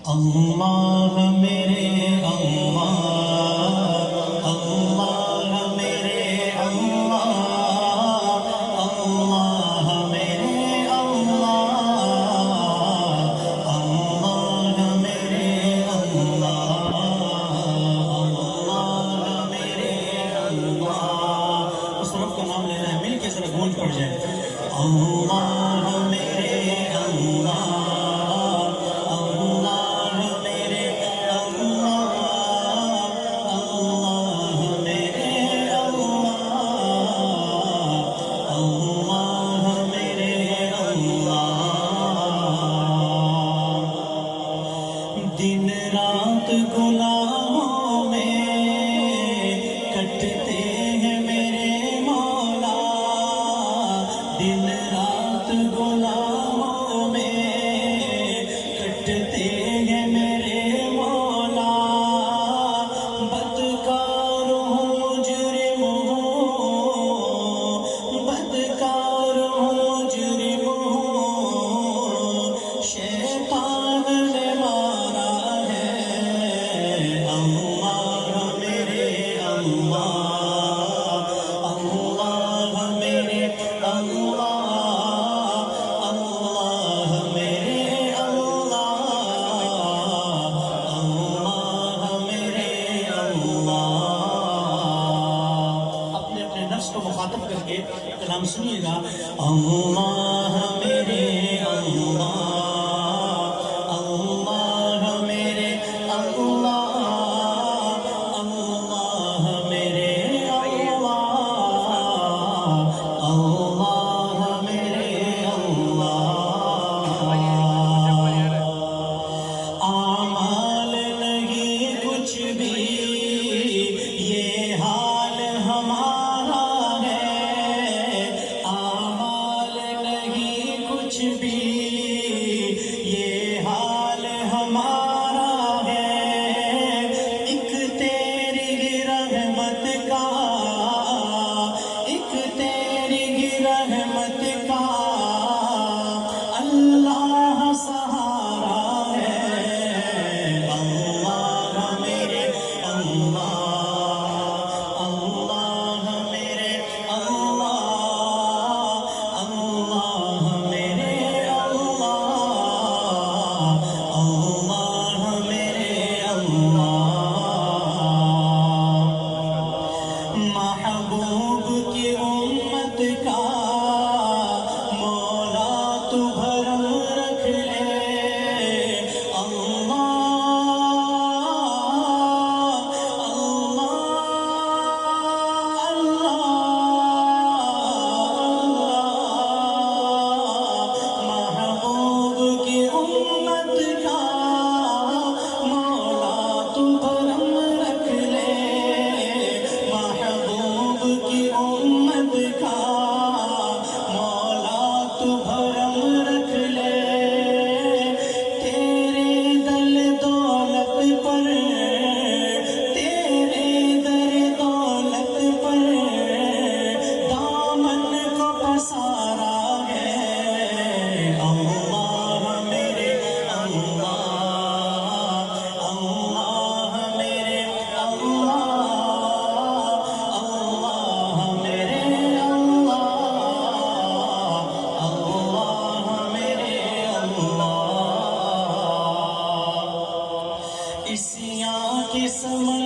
اللہ میرے اللہ، اللہ میرے اللہ، اللہ میرے اللہ، اللہ میرے اللہ، اللہ میرے اللہ۔ اس رب کا نام لینا ہے، مل کے ذرا گونج پڑ جائے۔ اللہ میرے اللہ، دن رات گناہوں میں کٹتے ہیں میرے مولا، دن رات گناہوں میں کٹتے ہیں میرے مولا، بدکار ہوں مجرم ہوں، بدکار ہوں مجرم ہوں، شیطان نے مارا ہے۔ اللہ میرے اللہ، اللہ میرے اللہ، اللہ میرے اللہ، اللہ میرے اللہ۔ اپنے اپنے نفس کو مخاطب کر کے کلام سنیے گا۔ اللہ میرے اللہ، اللہ میرے اللہ، اللہ میرے اللہ، اللہ میرے اللہ۔ اعمال نہیں کچھ بھی، یہ حال ہمارا ہے، اعمال نہیں کچھ بھی، یہ حال ہمارا ہے، ایک تیری رحمت کا، ایک تیری رحمت کا اللہ سہارا ہے۔ اللہ میرے اللہ، اللہ میرے اللہ، اللہ میرے اللہ، اللہ میرے اللہ۔ محبوب کی امت کا مولا تو بھرم رکھ لے، اللہ محبوب کی امت کا مولا تو بھرم رکھ لے، محبوب کی امت کا مولا تو بھرم رکھ لے، تیرے دل دولت پر، تیرے در دولت پر دامن کو پسارا ہے۔ اللہ میرے اللہ، اللہ میرے اللہ، اللہ میرے اللہ، اللہ میرے اللہ۔ اس یہاں کی سمجھ